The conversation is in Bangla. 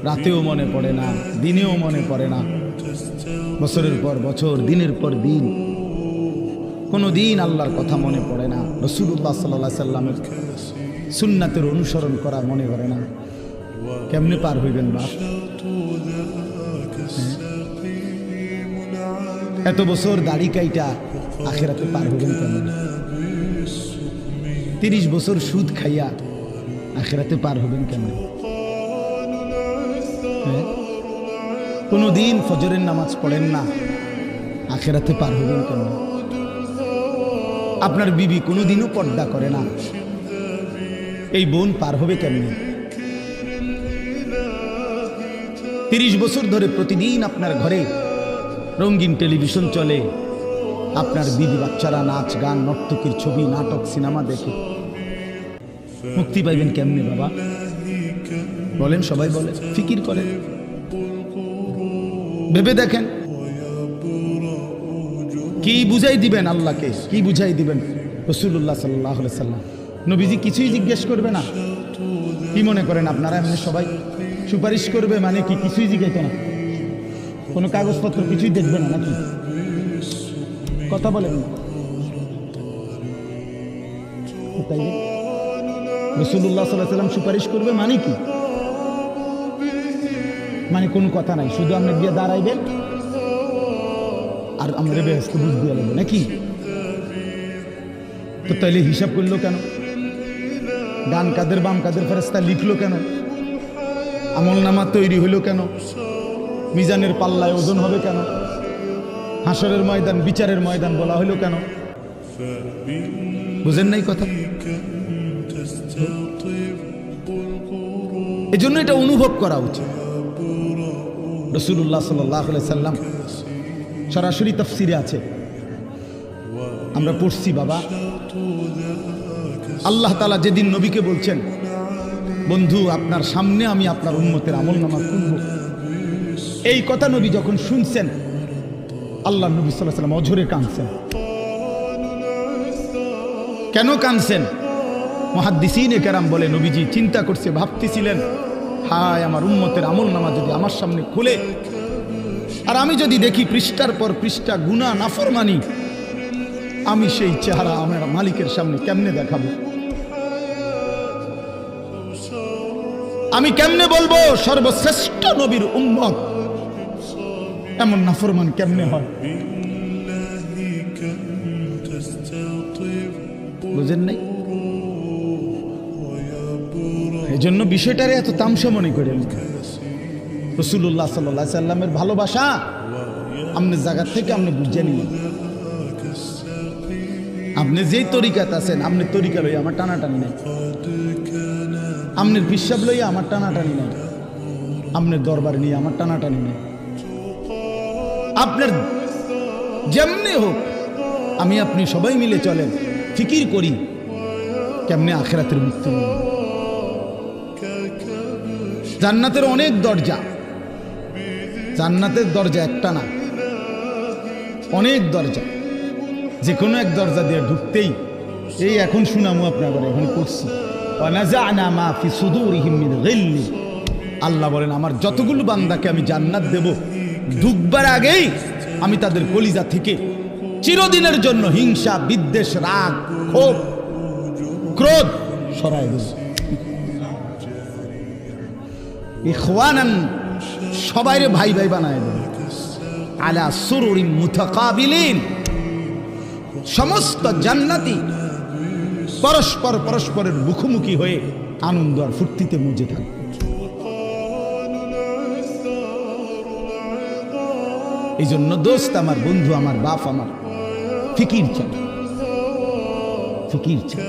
রাতেও মনে পড়ে না, দিনেও মনে পড়ে না, বছরের পর বছর, দিনের পর দিন কোনো দিন আল্লাহর কথা মনে পড়ে না, রাসূলুল্লাহ সাল্লাল্লাহু আলাইহি সাল্লামের সুন্নাতের অনুসরণ করা মনে করে না। কেমনে পার হইবেন বাপ? এত বছর দাড়ি কাইটা আখিরাতে পার হইবেন কেমন? 30 বছর সুদ খাইয়া আখিরাতে পার হবেন কেমন? কোনো দিন ফজরের নামাজ পড়েন না, আখিরাতে পার হবেন কেমন? আপনার বিবি কোনোদিনও পর্দা করে না, এই বোন পার হবে কেমনে? 30 বছর ধরে প্রতিদিন আপনার ঘরে রঙিন টেলিভিশন চলে, আপনার বিবি বাচ্চারা নাচ গান নর্তকীর ছবি নাটক সিনেমা দেখে, মুক্তি পাইবেন কেমনে বাবা? বলেন, সবাই বলে, ফিকির করেন, ভেবে দেখেন। কি বুঝাই দিবেন আল্লাহকে? কি বুঝাই দিবেন রাসূলুল্লাহ সাল্লাল্লাহু আলাইহি সাল্লাম? নবীজি কিছুই জিজ্ঞেস করবে না? কি মনে করেন আপনারা এমনি সবাই সুপারিশ করবে মানে কি কিছুই জিজ্ঞাসা না, কোনো কাগজপত্র কিছুই দেখবে না নাকি? কথা বলেন না। রাসূলুল্লাহ সাল্লাল্লাহু আলাইহি সাল্লাম সুপারিশ করবে মানে কি? মানে কোনো কথা নাই, শুধু আপনি গিয়ে দাঁড়াইবেন আর আমরা ব্যস্ত বুঝ দিয়ে লাগবে নাকি? তো তাইলে হিসাব করলো কেন? ডান কাদের বাম কাদের ফেরেশতা লিখলো কেন? আমল নামা তৈরি হইল কেন? মিজানের পাল্লায় ওজন হবে কেন? হাসরের ময়দান বিচারের ময়দান বলা হইল কেন? বুঝেন নাই কথা? এজন্য এটা অনুভব করা উচিত। রাসূলুল্লাহ সাল্লাল্লাহু আলাইহি সাল্লাম সরাসরি তাফসিরে আছে, আমরা পড়ছি বাবা। আল্লাহ তাআলা যেদিন নবীকে বলছেন, বন্ধু আপনার সামনে আমি আপনার উম্মতের আমলনামা খুলব, এই কথা নবী যখন শুনছেন, আল্লাহ নবী সাল্লাল্লাহু আলাইহি সাল্লাম অঝরে কাঁদছেন। কেন কাঁদছেন? মুহাদ্দিসিনে কেরাম বলে, নবীজি চিন্তা করছে, ভাবতেছিলেন, হায় আমার উম্মতের আমলনামা যদি আমার সামনে খুলে আর আমি যদি দেখি পৃষ্ঠার পর পৃষ্ঠা গুনাহ নাফরমানি, আমি সেই চেহারা আমার মালিকের সামনে কেমনে দেখাবো? আমি কেমনে বলবো সর্বশ্রেষ্ঠ নবীর উম্মত এমন নাফরমান কেমনে হয়? বুঝেন নাই? এই জন্য বিষয়টারে এত তামসা মনে করেন। রাসূলুল্লাহ সাল্লাল্লাহু আলাইহি সাল্লামের ভালোবাসা আপনি জায়গা থেকে আপনি বুঝে নিন। আপনি যেই তরিকাত আছেন, আপনি তরিকা লইয়া আমার টানাটানি নাই, আপনার পিসাব লইয়া আমার টানাটানি নাই, আপনার দরবার নিয়ে আমার টানাটানি নাই। আপনার যেমনি হোক, আমি আপনি সবাই মিলে চলেন, ফিকির করি কেমনে আখিরাতের মুক্তি নেব। জান্নাতের অনেক দরজা, জান্নাতের দরজা একটা না, অনেক দরজা। যে কোনো এক দরজা দিয়ে ঢুকতেই, এই এখন শুনামু আপনাদের, এখন করছি, আল্লাহ বলেন আমার যতগুলো বান্দাকে আমি জান্নাত দেব, ঢুকবার আগেই আমি তাদের কলিজা থেকে চিরদিনের জন্য হিংসা বিদ্বেষ রাগ ক্ষোভ ক্রোধ সরাই দেব। ইখওয়ানান, সবাইরে ভাই ভাই বানায় দেব। আলা সুরুরিন মুতাকাবিলিন, সমস্ত জান্নাতি পরস্পর পরস্পরের মুখোমুখি হয়ে আনন্দ আর ফুর্তিতে মজে থাকবে। এই জন্য দোস্ত আমার, বন্ধু আমার, বাপ আমার, ফিকির চাই, ফিকির চাই।